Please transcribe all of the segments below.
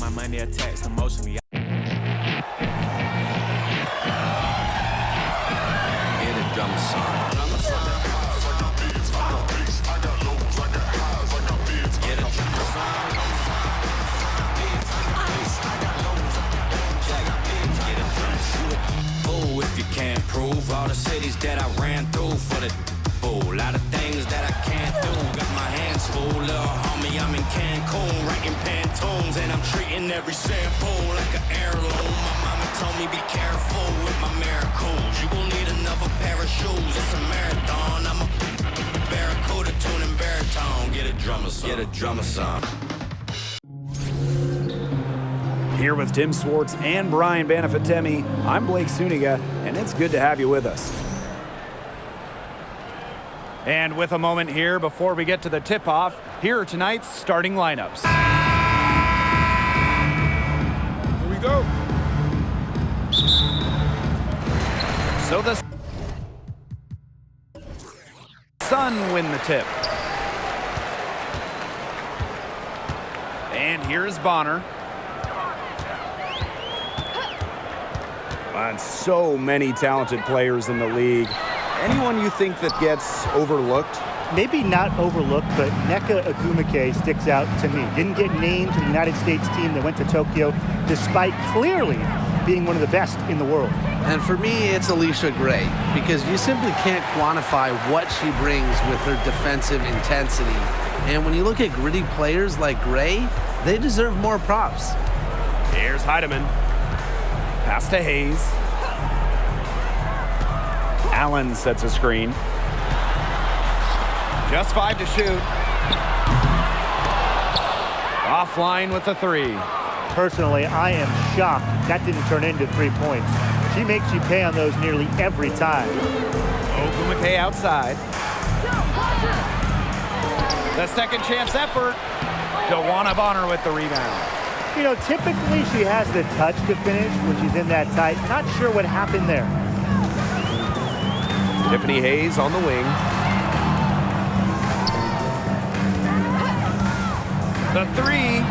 my money attached emotionally. Get a drum song. Oh, if you can't prove all the cities that I ran through for the a lot of things that I can't do. Got my hands full, little homie. I'm in Cancun, writing Pantones, and I'm treating every shampoo like an heirloom. My mama told me be careful with my miracles. You gon' need another pair of shoes. It's a marathon. I'm a barracuda tuning baritone. Get a drummer song. Get a drummer song. Here with Tim Swartz and Brian Banafitemi, I'm Blake Suniga, and it's good to have you with us. And with a moment here before we get to the tip-off, here are tonight's starting lineups. Here we go. So the Sun win the tip. And here's Bonner. And so many talented players in the league. Anyone you think that gets overlooked? Maybe not overlooked, but Nneka Ogwumike sticks out to me. Didn't get named to the United States team that went to Tokyo, despite clearly being one of the best in the world. And for me, it's Alicia Gray, because you simply can't quantify what she brings with her defensive intensity. And when you look at gritty players like Gray, they deserve more props. Here's Heidemann. Pass to Hayes. Allen sets a screen. Just 5 to shoot. Offline with the 3. Personally, I am shocked that didn't turn into 3 points. She makes you pay on those nearly every time. Ogwumike outside. The second chance effort. Joanna Bonner with the rebound. You know, typically she has the touch to finish when she's in that tight. Not sure what happened there. Tiffany Hayes on the wing. The 3.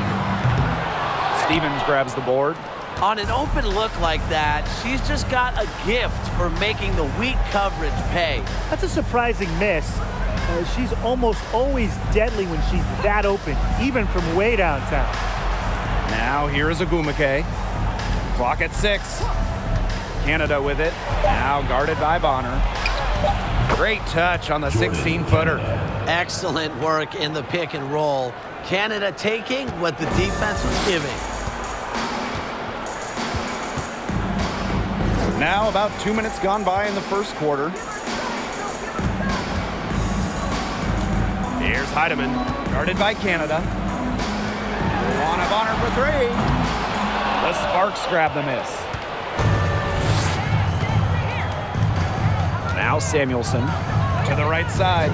Stevens grabs the board. On an open look like that, she's just got a gift for making the weak coverage pay. That's a surprising miss. She's almost always deadly when she's that open, even from way downtown. Now here's Ogwumike. Clock at 6. Canada with it. Now guarded by Bonner. Great touch on the 16-footer. Excellent work in the pick and roll. Canada taking what the defense was giving. Now about 2 minutes gone by in the first quarter. Here's Heidemann, guarded by Canada. Joanna Bonner for 3. The Sparks grab the miss. Now Samuelson to the right side.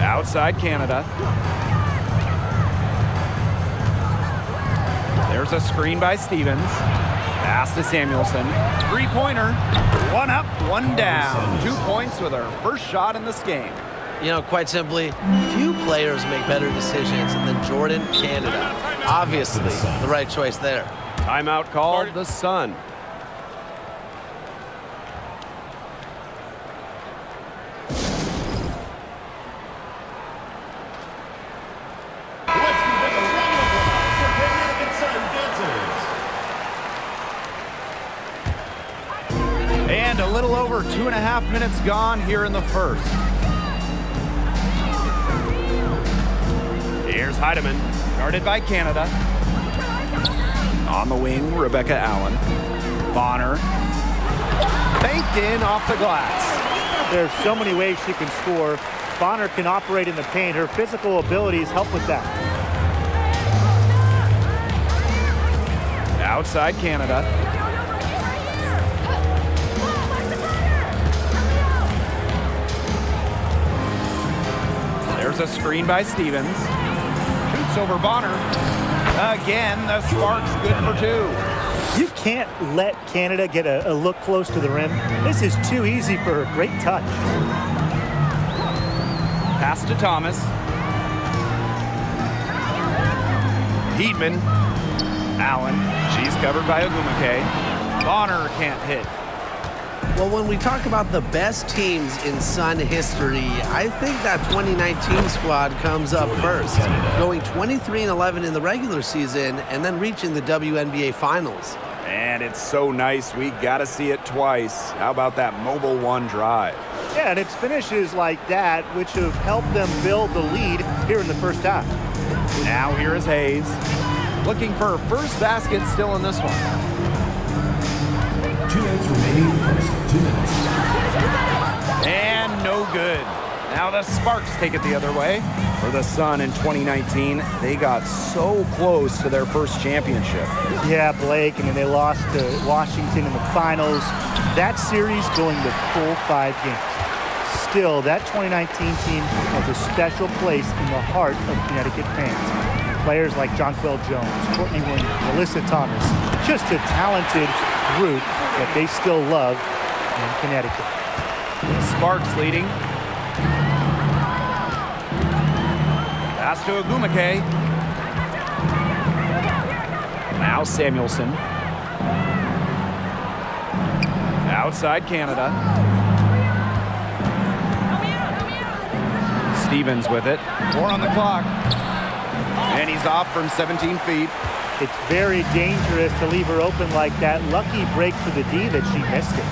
Outside Canada. There's a screen by Stevens. Pass to Samuelson. 3-pointer. 1 up, 1 down. 2 points with her first shot in this game. You know, quite simply, few players make better decisions than Jordan Canada. Obviously, the right choice there. Timeout called the Sun. And a little over 2.5 minutes gone here in the first. Here's Heidemann, guarded by Canada. On the wing, Rebecca Allen. Bonner. Baked in off the glass. There's so many ways she can score. Bonner can operate in the paint. Her physical abilities help with that. Outside Canada. There's a screen by Stevens. Shoots over Bonner. Again, the Sparks good for 2. You can't let Canada get a look close to the rim. This is too easy for her. Great touch. Pass to Thomas. Heatman. Allen. She's covered by Ogumake. Bonner can't hit. Well, when we talk about the best teams in Sun history, I think that 2019 squad comes up first, going 23-11 in the regular season and then reaching the WNBA Finals. And it's so nice, we gotta see it twice. How about that Mobile One drive? Yeah, and it's finishes like that which have helped them build the lead here in the first half. Now here is Hayes, looking for her first basket still in this one. 2 minutes remaining in the first. 2 minutes. And no good. Now the Sparks take it the other way. For the Sun in 2019, they got so close to their first championship. Yeah, Blake, and then they lost to Washington in the finals. That series going the full 5 games. Still, that 2019 team has a special place in the heart of Connecticut fans. Players like Jonquel Jones, Courtney Williams, Alyssa Thomas, just a talented group that they still love in Connecticut. Sparks leading. Pass to Ogumake. Now Samuelson. Outside Canada. Stevens with it. 4 on the clock. And he's off from 17 feet. It's very dangerous to leave her open like that. Lucky break for the D that she missed it.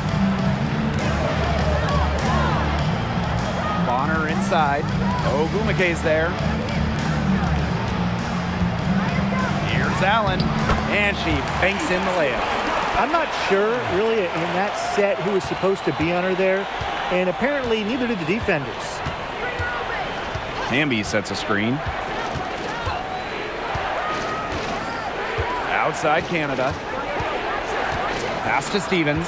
Bonner inside. Ogumake's there. Here's Allen. And she banks in the layup. I'm not sure, really, in that set who was supposed to be on her there. And apparently, neither did the defenders. Hamby sets a screen. Outside Canada. Pass to Stevens.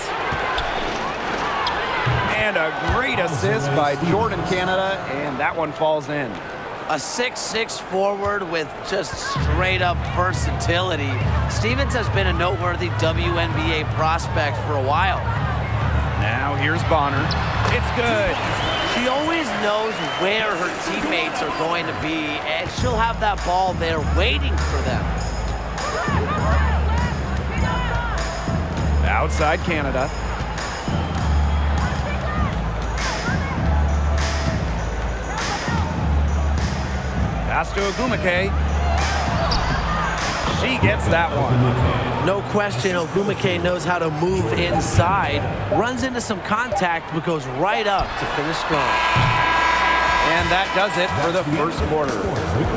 And a great assist by Jordan Canada, and that one falls in. A 6'6" forward with just straight-up versatility. Stevens has been a noteworthy WNBA prospect for a while. Now here's Bonner. It's good. She always knows where her teammates are going to be, and she'll have that ball there waiting for them. Outside Canada. Pass to Ogumake. She gets that one. No question, Ogumake knows how to move inside, runs into some contact, but goes right up to finish strong. And that does it for the first quarter.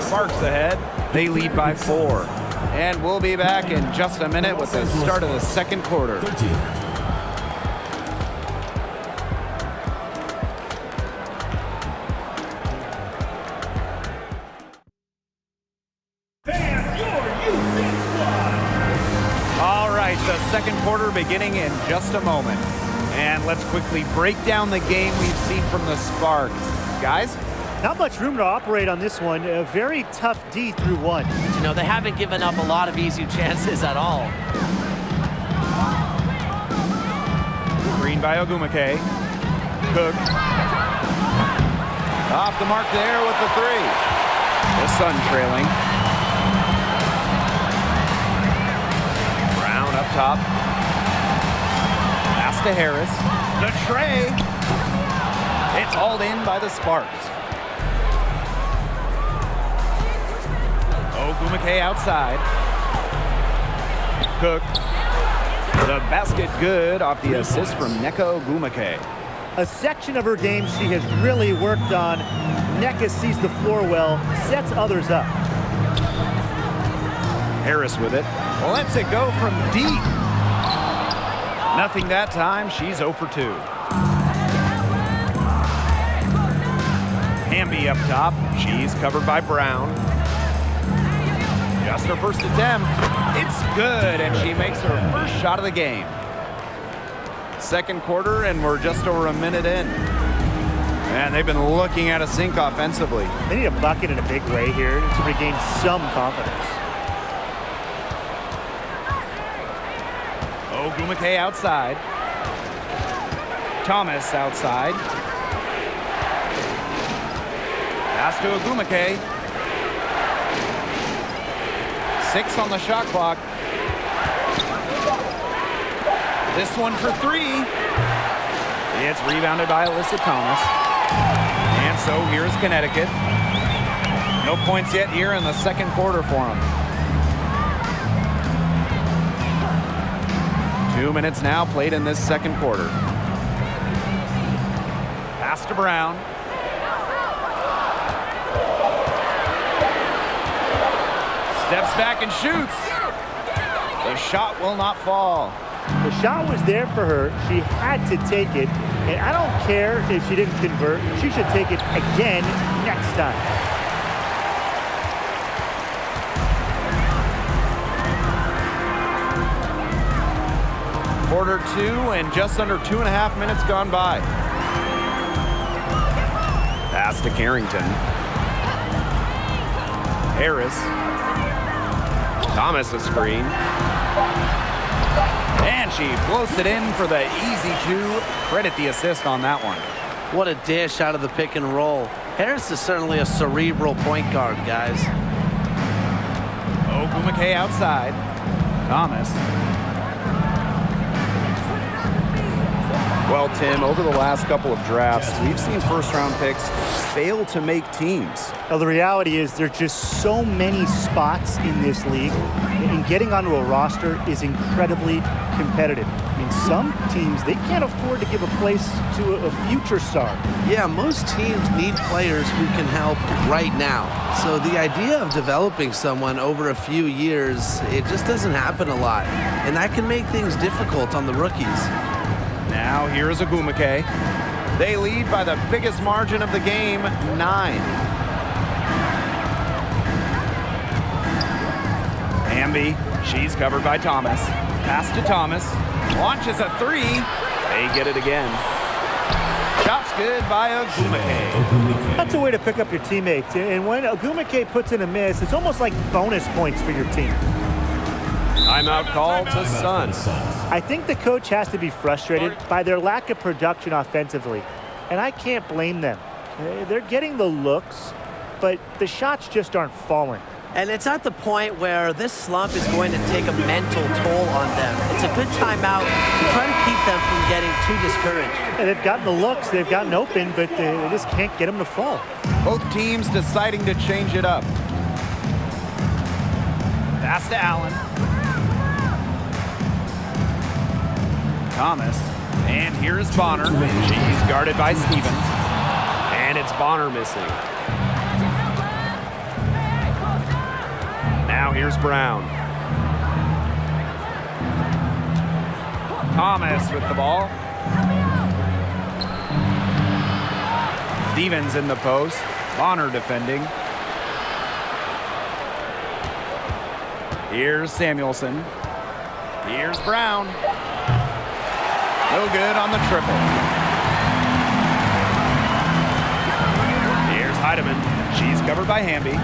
Sparks ahead. They lead by 4. And we'll be back in just a minute with the start of the second quarter. 13. All right, the second quarter beginning in just a moment. And let's quickly break down the game we've seen from the Sparks. Guys? Not much room to operate on this one. A very tough D through 1. You know, they haven't given up a lot of easy chances at all. Green by Ogumake. Cook. Off the mark there with the 3. The Sun trailing. Brown up top. Pass to Harris. The tray. It's hauled in by the Sparks. Ogumake outside. Cook. The basket good off the assist from Nneka Ogumake. A section of her game she has really worked on. Nneka sees the floor well, sets others up. Harris with it. Lets it go from deep. Nothing that time. She's 0 for 2. Hamby up top. She's covered by Brown. Just her first attempt. It's good, and she makes her first shot of the game. Second quarter, and we're just over a minute in. Man, they've been looking at a sink offensively. They need a bucket in a big way here to regain some confidence. Ogumake outside. Thomas outside. Pass to Ogumake. 6 on the shot clock. This one for 3. It's rebounded by Alyssa Thomas. And so here's Connecticut. No points yet here in the second quarter for them. 2 minutes now played in this second quarter. Pass to Brown. Steps back and shoots. The shot will not fall. The shot was there for her. She had to take it. And I don't care if she didn't convert. She should take it again next time. Quarter 2 and just under 2.5 minutes gone by. Pass to Carrington. Harris. Thomas a screen. And she floats it in for the easy 2. Credit the assist on that one. What a dish out of the pick and roll. Harris is certainly a cerebral point guard, guys. Ogumake outside. Thomas. Well, Tim, over the last couple of drafts, we've seen first-round picks fail to make teams. Well, the reality is there's just so many spots in this league, and getting onto a roster is incredibly competitive. I mean, some teams, they can't afford to give a place to a future star. Yeah, most teams need players who can help right now. So the idea of developing someone over a few years, it just doesn't happen a lot. And that can make things difficult on the rookies. Now here's Ogumake. They lead by the biggest margin of the game, 9. Hamby, she's covered by Thomas. Pass to Thomas. Launches a 3. They get it again. Shot's good by Ogumake. That's a way to pick up your teammates. And when Ogumake puts in a miss, it's almost like bonus points for your team. Timeout call to Sun. I think the coach has to be frustrated by their lack of production offensively. And I can't blame them. They're getting the looks, but the shots just aren't falling. And it's at the point where this slump is going to take a mental toll on them. It's a good timeout to try to keep them from getting too discouraged. And they've gotten the looks, they've gotten open, but they just can't get them to fall. Both teams deciding to change it up. Pass to Allen. Thomas. And here's Bonner. She's guarded by Stevens. And it's Bonner missing. Now here's Brown. Thomas with the ball. Stevens in the post. Bonner defending. Here's Samuelson. Here's Brown. No good on the triple. Here's Heidemann. She's covered by Hamby.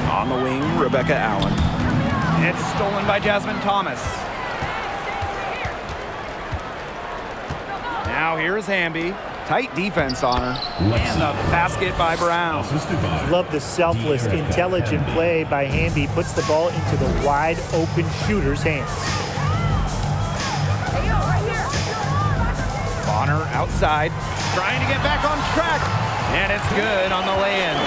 On the wing, Rebecca Allen. It's stolen by Jasmine Thomas. Now here's Hamby. Tight defense on her. And the basket by Brown. Love the selfless, intelligent play by Hamby. Puts the ball into the wide open shooter's hands. Bonner outside, trying to get back on track, and it's good on the lay-in.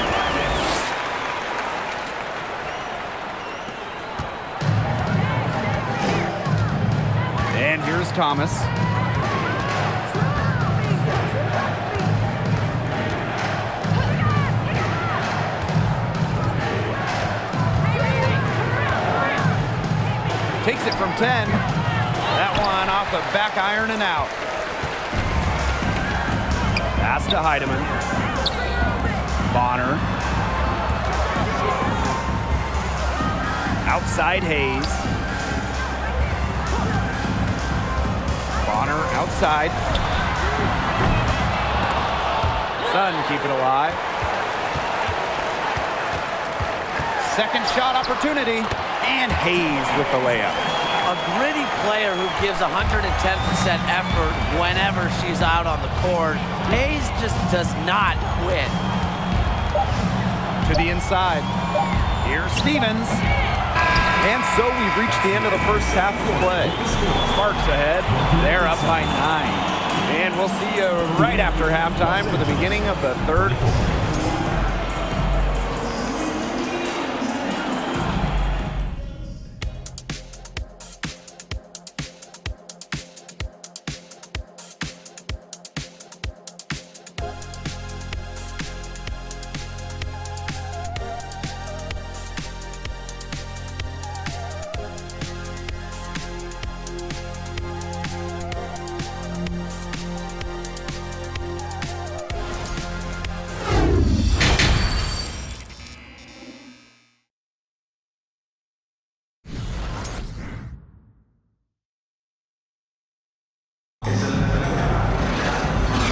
And here's Thomas. Takes it from 10. That one off the back iron and out. Pass to Heidemann. Bonner. Outside Hayes. Bonner outside. Sun keep it alive. Second shot opportunity. And Hayes with the layup. A gritty player who gives 110% effort whenever she's out on the court. Hayes just does not quit. to the inside. Here's Stevens. And so we've reached the end of the first half of the play. Sparks ahead. They're up by 9. And we'll see you right after halftime for the beginning of the third.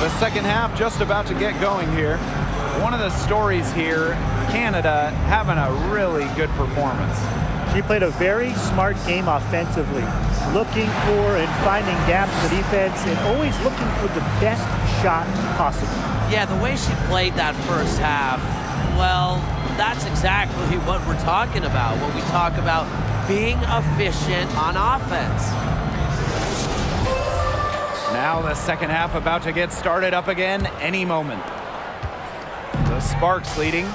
The second half just about to get going here. One of the stories here, Canada having a really good performance. She played a very smart game offensively, looking for and finding gaps for defense and always looking for the best shot possible. Yeah, the way she played that first half, well, that's exactly what we're talking about when we talk about being efficient on offense. Now the second half about to get started up again any moment. The Sparks leading.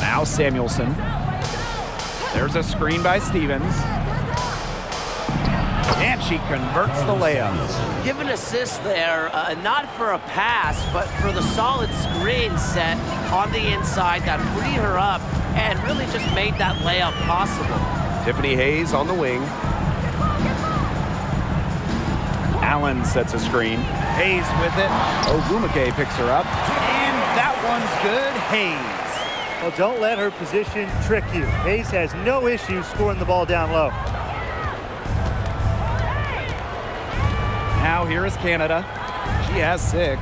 Now Samuelson. There's a screen by Stevens. And she converts the layup. Give an assist there, not for a pass, but for the solid screen set on the inside that freed her up and really just made that layup possible. Tiffany Hayes on the wing. Allen sets a screen. Hayes with it. Ogumake picks her up. And that one's good. Hayes. Well, don't let her position trick you. Hayes has no issue scoring the ball down low. Now here is Canada. She has 6.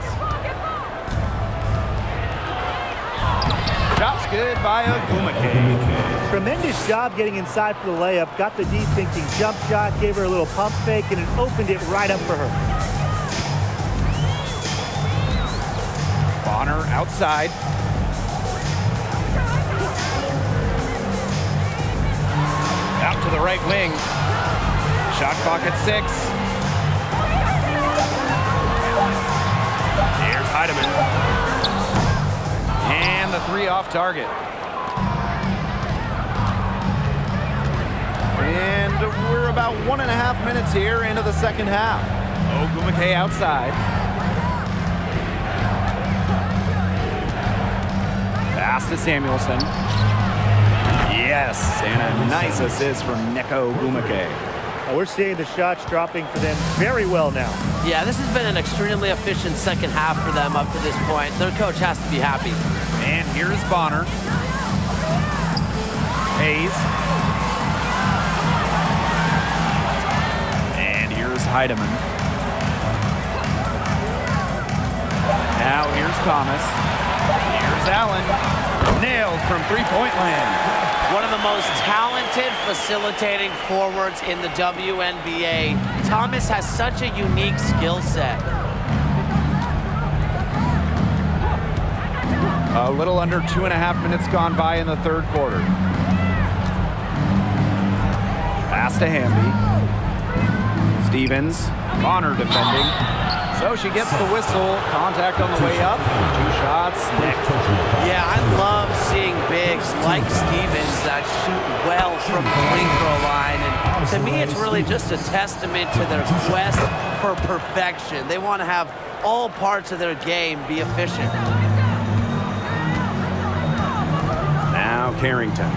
Shot's good by Ogumake. Tremendous job getting inside for the layup. Got the deep thinking jump shot, gave her a little pump fake, and it opened it right up for her. Bonner outside. Out to the right wing. Shot clock at 6. Here's Heidemann. And the 3 off target. And we're about 1.5 minutes here into the second half. Ogumake outside. Pass to Samuelson. Yes, and a nice assist from Neko Ogumake. We're seeing the shots dropping for them very well now. Yeah, this has been an extremely efficient second half for them up to this point. Their coach has to be happy. And here's Bonner. Hayes. And here's Heidemann. Now here's Thomas. Here's Allen. Nailed from three-point land. One of the most talented facilitating forwards in the WNBA. Thomas has such a unique skill set. A little under 2.5 minutes gone by in the third quarter. Pass to Hamby. Stevens. Bonner defending. So she gets the whistle. Contact on the way up. 2 shots. Next. Yeah, I love seeing bigs like Stevens that shoot well from the free throw line. And to me, it's really just a testament to their quest for perfection. They want to have all parts of their game be efficient. Now Carrington.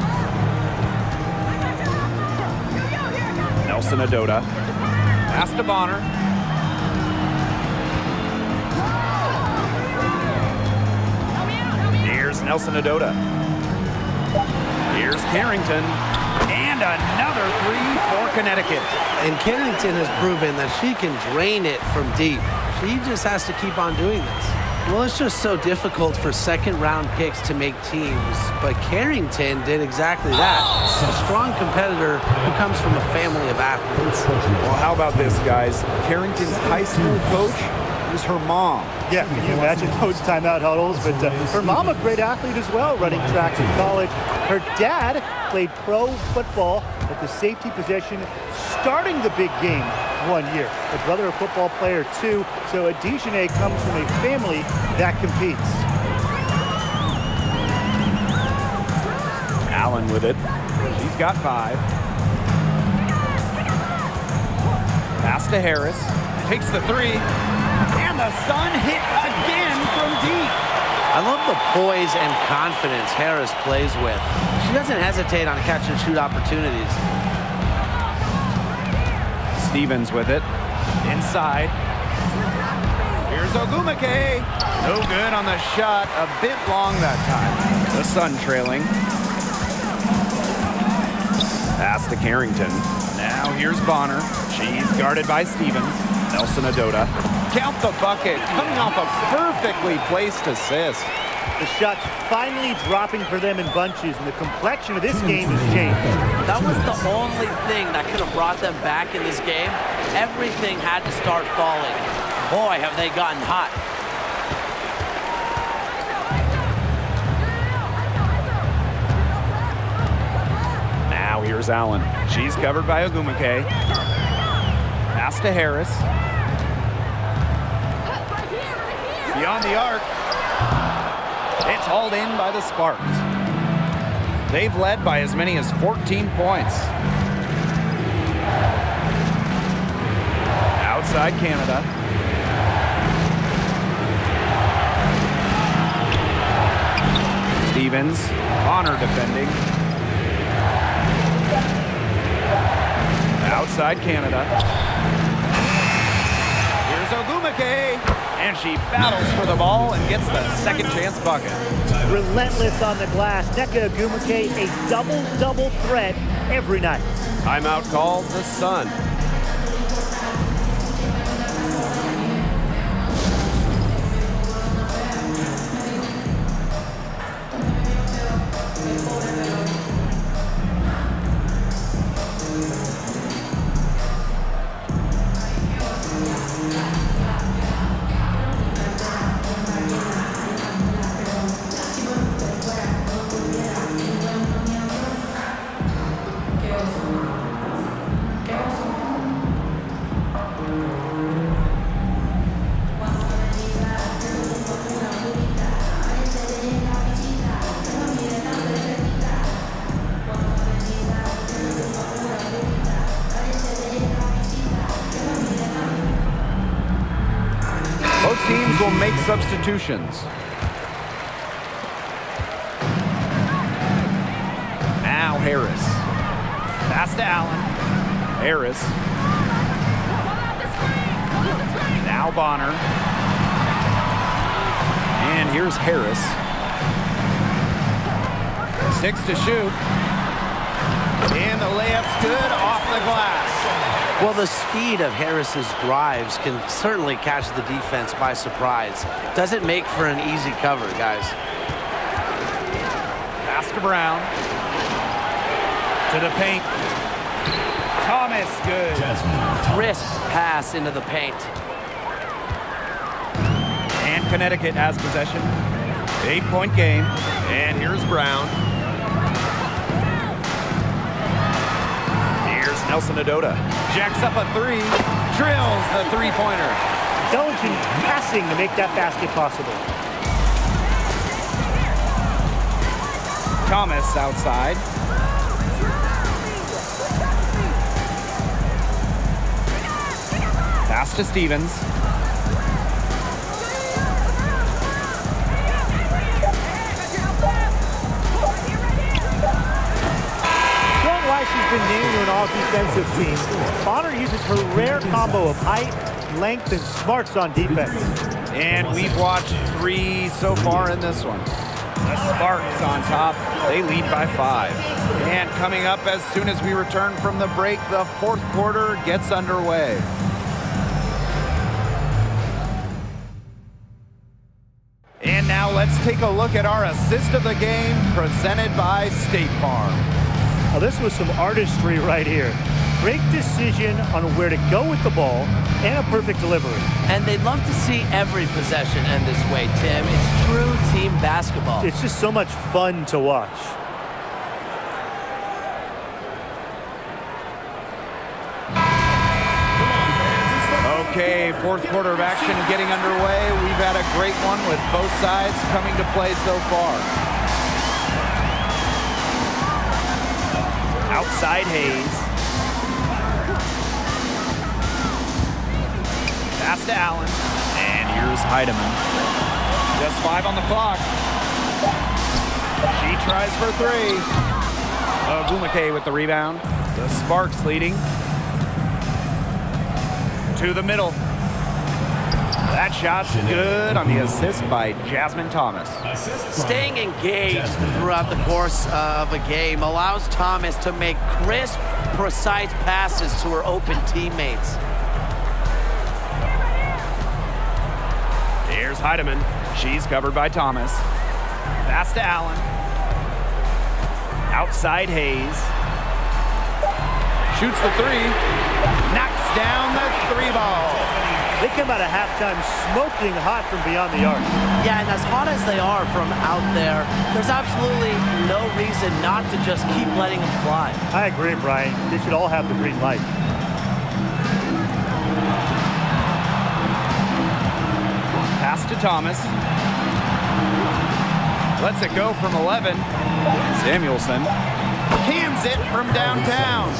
Nelson Adota. Pass to Bonner. Here's Nelson Adota. Here's Carrington. And another 3 for Connecticut. And Carrington has proven that she can drain it from deep. She just has to keep on doing this. Well, it's just so difficult for second-round picks to make teams, but Carrington did exactly that. A strong competitor who comes from a family of athletes. Well, how about this, guys? Carrington's high school coach is her mom. Yeah, can you imagine those timeout huddles? But her mom, a great athlete as well, running track in college. Her dad played pro football at the safety position, starting the big game one year. Her brother, a football player too. So Adijane comes from a family that competes. Allen with it. She's got 5. Pass to Harris. Takes the 3. And the Sun hit again from deep. I love the poise and confidence Harris plays with. She doesn't hesitate on catch and shoot opportunities. Stevens with it. Inside. Here's Ogumake. No good on the shot. A bit long that time. The Sun trailing. Pass to Carrington. Now here's Bonner. She's guarded by Stevens. Nelson Adota. Count the bucket. Coming off a perfectly placed assist. The shots finally dropping for them in bunches, and the complexion of this game has changed. That was the only thing that could have brought them back in this game. Everything had to start falling. Boy, have they gotten hot. Now here's Allen. She's covered by Ogumake. Pass to Harris. Beyond the arc. It's hauled in by the Sparks. They've led by as many as 14 points. Outside Canada. Stevens, Bonner defending. Outside Canada. Here's Ogumake. And she battles for the ball and gets the second chance bucket. Relentless on the glass. Nneka Ogumake, a double-double threat every night. Timeout called the Sun. Both teams will make substitutions. Now Harris. Pass to Allen. Harris. Now Bonner. And here's Harris. 6 to shoot. And the layup's good off the glass. Well, the speed of Harris's drives can certainly catch the defense by surprise. Doesn't make for an easy cover, guys. Pass to Brown. To the paint. Thomas, good. Crisp pass into the paint. And Connecticut has possession. 8-point game. And here's Brown. Here's Nelson Adota. Jacks up a 3. Drills the three-pointer. Intelligent passing to make that basket possible. Thomas outside. Pass to Stevens. She's been named to an all-defensive team. Bonner uses her rare combo of height, length, and smarts on defense. And we've watched 3 so far in this one. The Sparks on top. They lead by 5. And coming up as soon as we return from the break, the fourth quarter gets underway. And now let's take a look at our assist of the game presented by State Farm. Oh, this was some artistry right here. Great decision on where to go with the ball and a perfect delivery. And they'd love to see every possession end this way, Tim. It's true team basketball. It's just so much fun to watch. Okay, fourth quarter of action getting underway. We've had a great one with both sides coming to play so far. Outside Hayes. Pass to Allen. And here's Heidemann. Just 5 on the clock. She tries for 3. Ogumake with the rebound. The Sparks leading. To the middle. That shot's good on the assist by Jasmine Thomas. Staying engaged throughout the course of a game allows Thomas to make crisp, precise passes to her open teammates. Here's Heidemann. She's covered by Thomas. Pass to Allen. Outside Hayes. Shoots the 3. Knocks down the 3 ball. They come out of halftime smoking hot from beyond the arc. Yeah, and as hot as they are from out there, there's absolutely no reason not to just keep letting them fly. I agree, Brian. They should all have the green light. Pass to Thomas. Lets it go from 11. Samuelson cans it from downtown.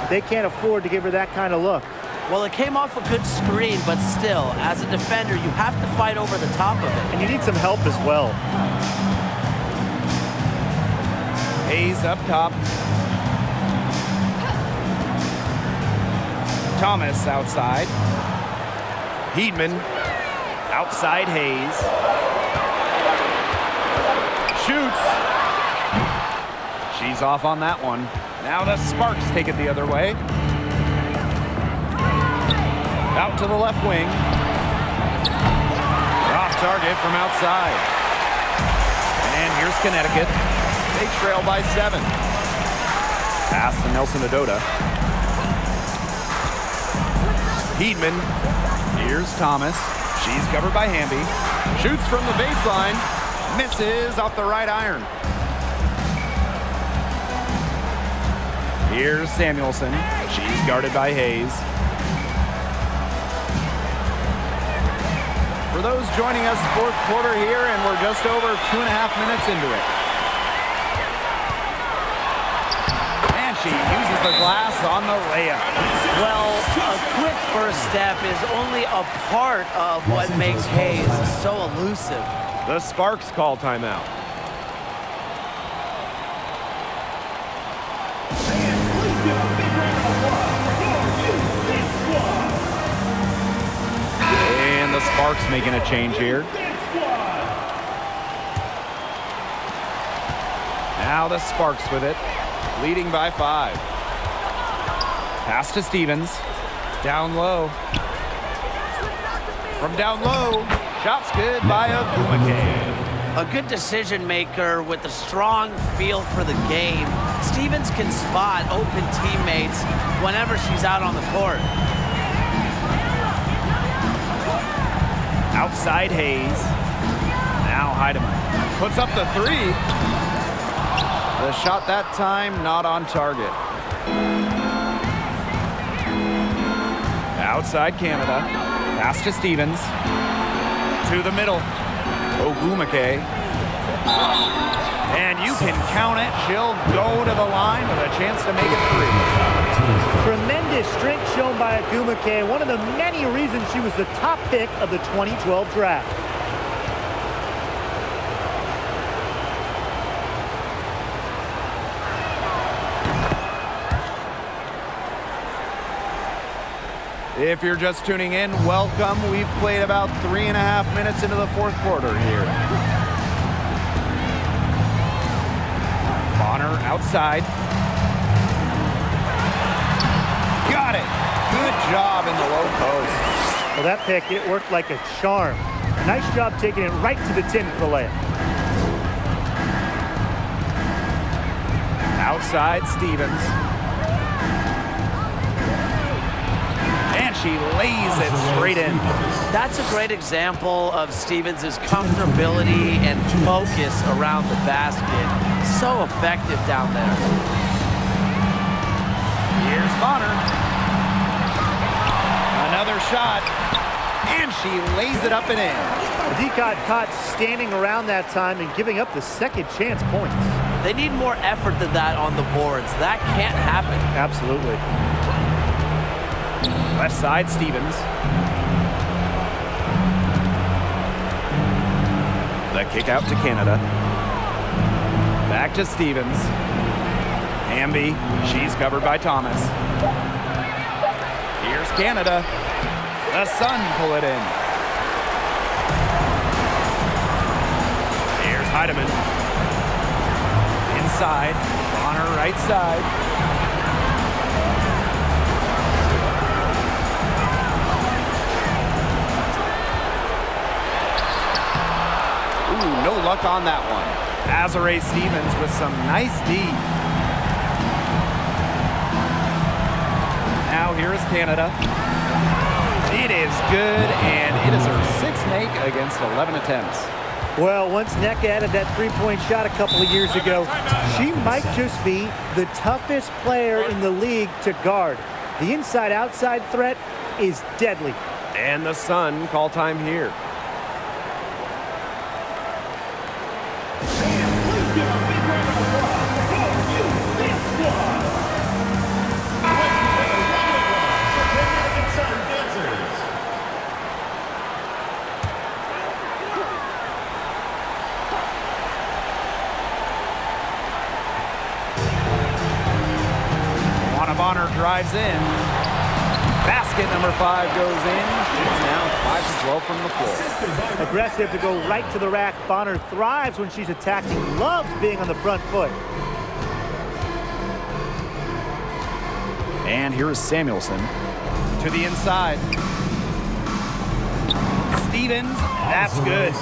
They can't afford to give her that kind of look. Well, it came off a good screen, but still, as a defender, you have to fight over the top of it. And you need some help as well. Hayes up top. Thomas outside. Heedman outside Hayes. Shoots. She's off on that one. Now the Sparks take it the other way. Out to the left wing. Off target from outside. And here's Connecticut. They trail by 7. Pass to Nelson Adota. Heedman. Here's Thomas. She's covered by Hamby. Shoots from the baseline. Misses off the right iron. Here's Samuelson. She's guarded by Hayes. For those joining us, fourth quarter here, and we're just over 2.5 minutes into it. And she uses the glass on the layup. Well, a quick first step is only a part of what makes Hayes so elusive. The Sparks call timeout. And the Sparks making a change here. Now the Sparks with it, leading by 5. Pass to Stevens. Down low. From down low, shot's good by Ogumake. A good decision maker with a strong feel for the game. Stevens can spot open teammates whenever she's out on the court. Outside Hayes. Now Heidemann puts up the 3. The shot that time not on target. Outside Canada. Pass to Stevens. To the middle. Ogumake. And you can count it. She'll go to the line with a chance to make it 3. Tremendous strength shown by Ogumake, one of the many reasons she was the top pick of the 2012 draft. If you're just tuning in, welcome. We've played about 3.5 minutes into the fourth quarter here. Bonner outside. Got it. Good job in the low post. Well, that pick, it worked like a charm. Nice job taking it right to the tin for the layup. Outside Stevens. she lays it straight in. That's a great example of Stevens' comfortability and focus around the basket. So effective down there. Here's Bonner. Another shot, and she lays it up and in. D got caught standing around that time and giving up the second chance points. They need more effort than that on the boards. That can't happen. Absolutely. Left side, Stevens. The kick out to Canada. Back to Stevens. Hamby, she's covered by Thomas. Here's Canada. The Sun pull it in. Here's Heidemann. Inside, on her right side. Ooh, no luck on that one. Azare Stevens with some nice D. Now here is Canada. It is good, and it is her 6th make against 11 attempts. Well, once Neck added that three-point shot a couple of years ago, she might just be the toughest player in the league to guard. The inside-outside threat is deadly. And the Sun call time here. Bonner drives in. Basket number 5 goes in. She's now 5 for 12 from the floor. Aggressive to go right to the rack. Bonner thrives when she's attacking. Loves being on the front foot. And here is Samuelson to the inside. Stevens, that's good.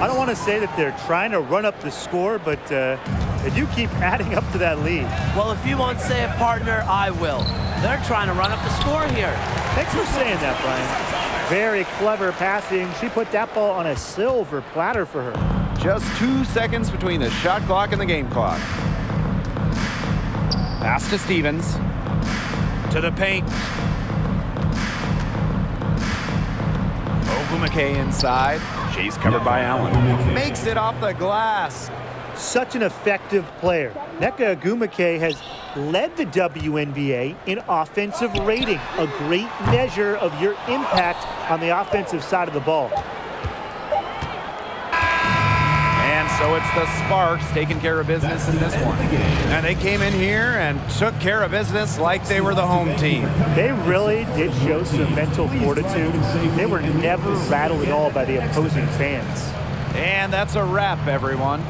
I don't want to say that they're trying to run up the score, but they do keep adding up to that lead. Well, if you won't say it, partner, I will. They're trying to run up the score here. Thanks for saying that, Brian. Very clever passing. She put that ball on a silver platter for her. Just 2 seconds between the shot clock and the game clock. Pass to Stevens. To the paint. Ogumake inside. She's covered by Allen. Makes it off the glass. Such an effective player. Nneka Ogumake has led the WNBA in offensive rating, a great measure of your impact on the offensive side of the ball. And so it's the Sparks taking care of business in this one. And they came in here and took care of business like they were the home team. They really did show some mental fortitude. They were never rattled at all by the opposing fans. And that's a wrap, everyone.